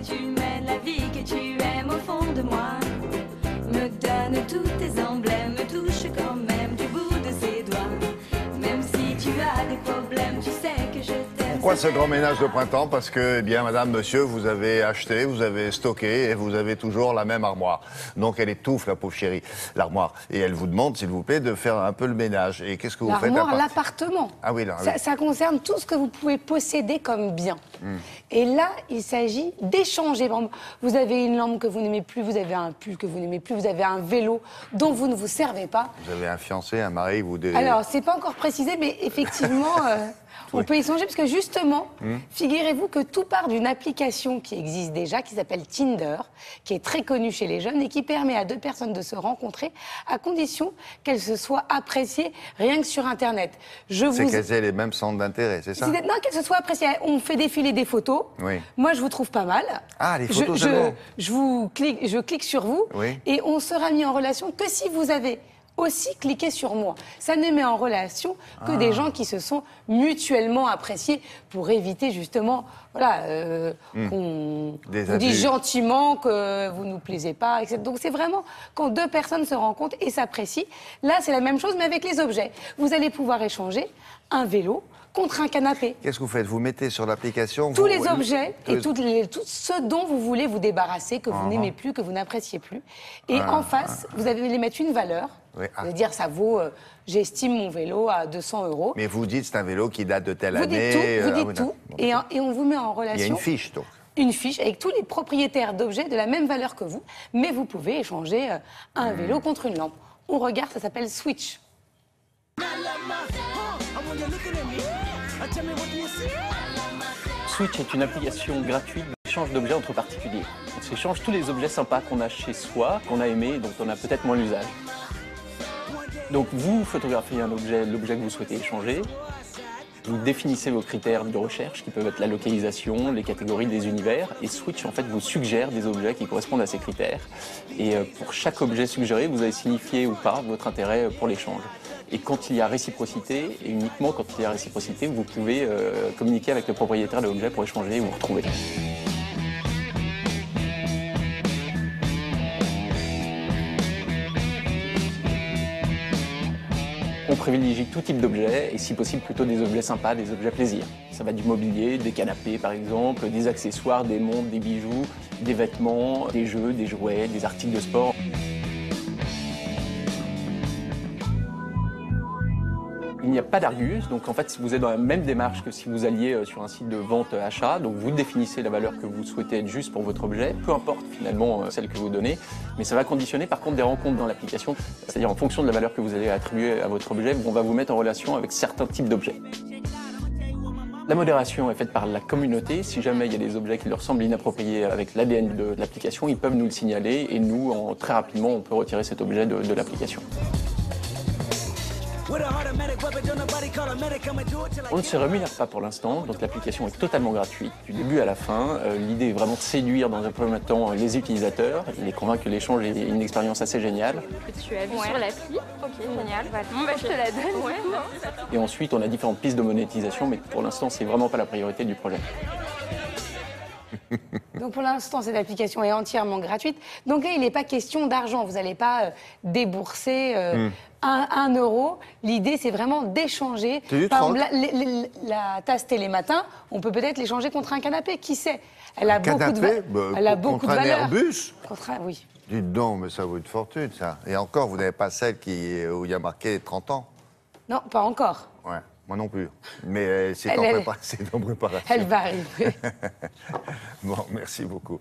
tu mènes la vie que tu aimes au fond de moi. Me donne tous tes emblèmes, me touche quand même du bout de ses doigts. Même si tu as des problèmes, tu sais que je t'aime. Pourquoi ce grand ménage de printemps? Parce que, eh bien, madame, monsieur, vous avez acheté, vous avez stocké et vous avez toujours la même armoire. Donc elle étouffe, la pauvre chérie, l'armoire. Et elle vous demande, s'il vous plaît, de faire un peu le ménage. Et qu'est-ce que vous faites? L'armoire, l'appartement. Ah oui, là, Ça concerne tout ce que vous pouvez posséder comme bien. Et là, il s'agit d'échanger. Par exemple, vous avez une lampe que vous n'aimez plus, vous avez un pull que vous n'aimez plus, vous avez un vélo dont vous ne vous servez pas. Vous avez un fiancé, un mari, vous... Alors, c'est pas encore précisé, mais effectivement... On peut y songer parce que justement, figurez-vous que tout part d'une application qui existe déjà, qui s'appelle Tinder, qui est très connue chez les jeunes et qui permet à deux personnes de se rencontrer à condition qu'elles se soient appréciées rien que sur Internet. C'est qu'elles aient les mêmes centres d'intérêt, c'est ça? Non, qu'elles se soient appréciées. On fait défiler des photos. Oui. Moi, je vous trouve pas mal. Ah, les photos, c'est bon. Je clique sur vous Oui. et on sera mis en relation que si vous avez aussi cliquer sur moi. Ça ne met en relation que des gens qui se sont mutuellement appréciés pour éviter justement, voilà, qu'on vous dise gentiment que vous ne nous plaisez pas, etc. Donc c'est vraiment quand deux personnes se rencontrent et s'apprécient. Là, c'est la même chose, mais avec les objets. Vous allez pouvoir échanger un vélo contre un canapé. Qu'est-ce que vous faites? Vous mettez sur l'application... Tous les objets et tout ce dont vous voulez vous débarrasser, que vous n'aimez plus, que vous n'appréciez plus. Et en face, vous allez les mettre une valeur. Oui. Vous allez dire, ça vaut, j'estime mon vélo à 200 €. Mais vous dites, c'est un vélo qui date de telle année. Vous dites tout, et on vous met en relation. Il y a une fiche, donc. Une fiche avec tous les propriétaires d'objets de la même valeur que vous, mais vous pouvez échanger un vélo contre une lampe. On regarde, ça s'appelle Switch. Switch est une application gratuite d'échange d'objets entre particuliers. On s'échange tous les objets sympas qu'on a chez soi, qu'on a aimé, dont on a peut-être moins l'usage. Donc vous photographiez un objet, l'objet que vous souhaitez échanger. Vous définissez vos critères de recherche, qui peuvent être la localisation, les catégories des univers, et Switch en fait vous suggère des objets qui correspondent à ces critères. Et pour chaque objet suggéré, vous allez signifier ou pas votre intérêt pour l'échange. Et quand il y a réciprocité, et uniquement quand il y a réciprocité, vous pouvez communiquer avec le propriétaire de l'objet pour échanger et vous retrouver. On privilégie tout type d'objets et si possible plutôt des objets sympas, des objets plaisir. Ça va du mobilier, des canapés par exemple, des accessoires, des montres, des bijoux, des vêtements, des jeux, des jouets, des articles de sport. Il n'y a pas d'argus, donc en fait vous êtes dans la même démarche que si vous alliez sur un site de vente-achat, donc vous définissez la valeur que vous souhaitez être juste pour votre objet, peu importe finalement celle que vous donnez, mais ça va conditionner par contre des rencontres dans l'application, c'est-à-dire en fonction de la valeur que vous allez attribuer à votre objet, on va vous mettre en relation avec certains types d'objets. La modération est faite par la communauté. Si jamais il y a des objets qui leur semblent inappropriés avec l'ADN de l'application, ils peuvent nous le signaler et nous, très rapidement, on peut retirer cet objet de l'application. On ne se rémunère pas pour l'instant, donc l'application est totalement gratuite, du début à la fin. L'idée est vraiment de séduire dans un premier temps les utilisateurs, les convaincre que l'échange est une expérience assez géniale. Que tu as vu sur l'appli. Ok, génial. Bon, bah, je te la donne. Ouais. Et ensuite, on a différentes pistes de monétisation, mais pour l'instant, c'est vraiment pas la priorité du projet. Donc pour l'instant, cette application est entièrement gratuite. Donc là, il n'est pas question d'argent. Vous n'allez pas débourser 1 €. L'idée, c'est vraiment d'échanger. Par exemple, la tasse télé matin, on peut peut-être l'échanger contre un canapé. Qui sait? Elle a beaucoup de valeur. Contre un Airbus? Oui. Dites donc, mais ça vaut une fortune, ça. Et encore, vous n'avez pas celle où il y a marqué 30 ans? Non, pas encore. Ouais. Moi non plus. Mais c'est en préparation. Elle va arriver. Bon, merci beaucoup.